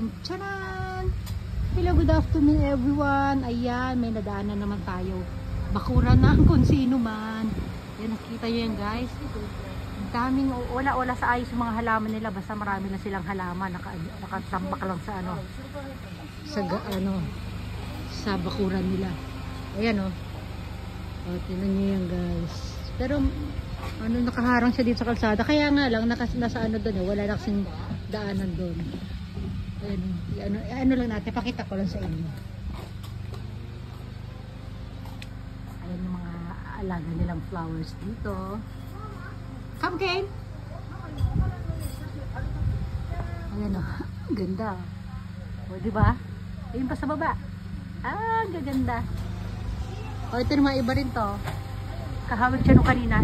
And charan! Hello, good afternoon everyone. Ayan, may nadaanan naman tayo. Bakuran ng kung sino man. Ayan, nakita nyo yan guys. Ang daming, wala sa ayos yung mga halaman nila. Basta marami na silang halaman. Nakatambak lang sa sa bakuran nila. Ayan o. O, tingnan nyo yan guys. Pero, nakaharang siya dito sa kalsada. Kaya nga lang, nasa doon, wala na kasing daanan doon. Ayan, lang natin, pakita ko lang sa inyo. Ayan yung mga alaga nilang flowers dito. Come, Kane! Ayan o, ang ganda. O, diba? Ayun pa sa baba. Ah, ang gaganda. O, ito naman iba rin to. Kahawig siya nung kanina.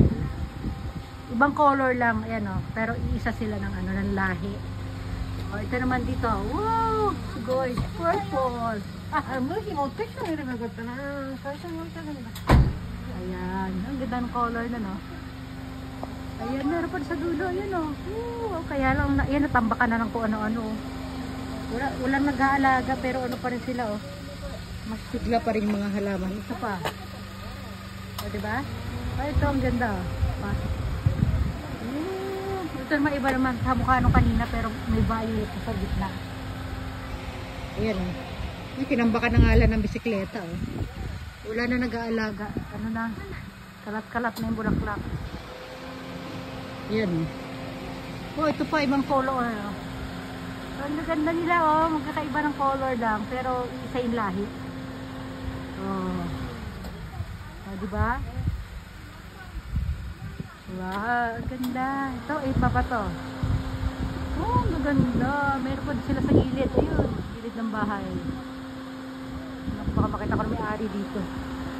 Ibang color lang, ayan o. Pero iisa sila ng lahi. O, ito naman dito. Wow! Sugoy! Purple! Ayan. Ang ganda ng color na, no? Ayan, meron pa sa dulo. Ayan, o. Kaya lang, ayan, natambakan na ng kung ano-ano. Walang nag-aalaga, pero ano pa rin sila, o. Mas sigla pa rin yung mga halaman. Ito pa. O, diba? O, ito, ang ganda, o. Ito naman iba naman sa mukha nung kanina pero may violet sa gitna. Ayan o. May tinambakan ng ngalan ng bisikleta o. Wala na nag-aalaga. Ano na? Kalat-kalat na yung bulaklak. Ayan o. Ito pa ibang color o. Ang ganda nila o. Magkakaiba ng color lang pero isa yung lahi. O, diba? Wow, ganda. Ito, iba pa to. Oh, maganda. Meron pa sila sa gilid. Ayun, gilid ng bahay. Baka makita ko na may ari dito.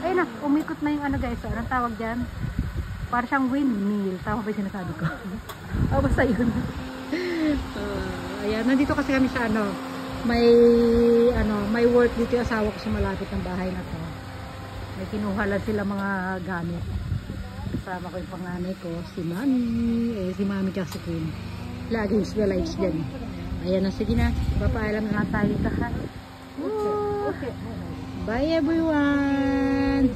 Ayun na, umikot na yung guys. Anong tawag dyan? Para siyang windmill. Tama ba yung sinasabi ko? Basta yun. Ayan, nandito kasi kami sa may work dito yung asawa ko sa malapit ng bahay na to. May kinuha lang sila mga gamit. Kasama ko yung panganay ko, si Mami kasi si Queen. Laging swellites dyan. Ayan na, sige na. Papaalam na tayo lahat. Bye everyone!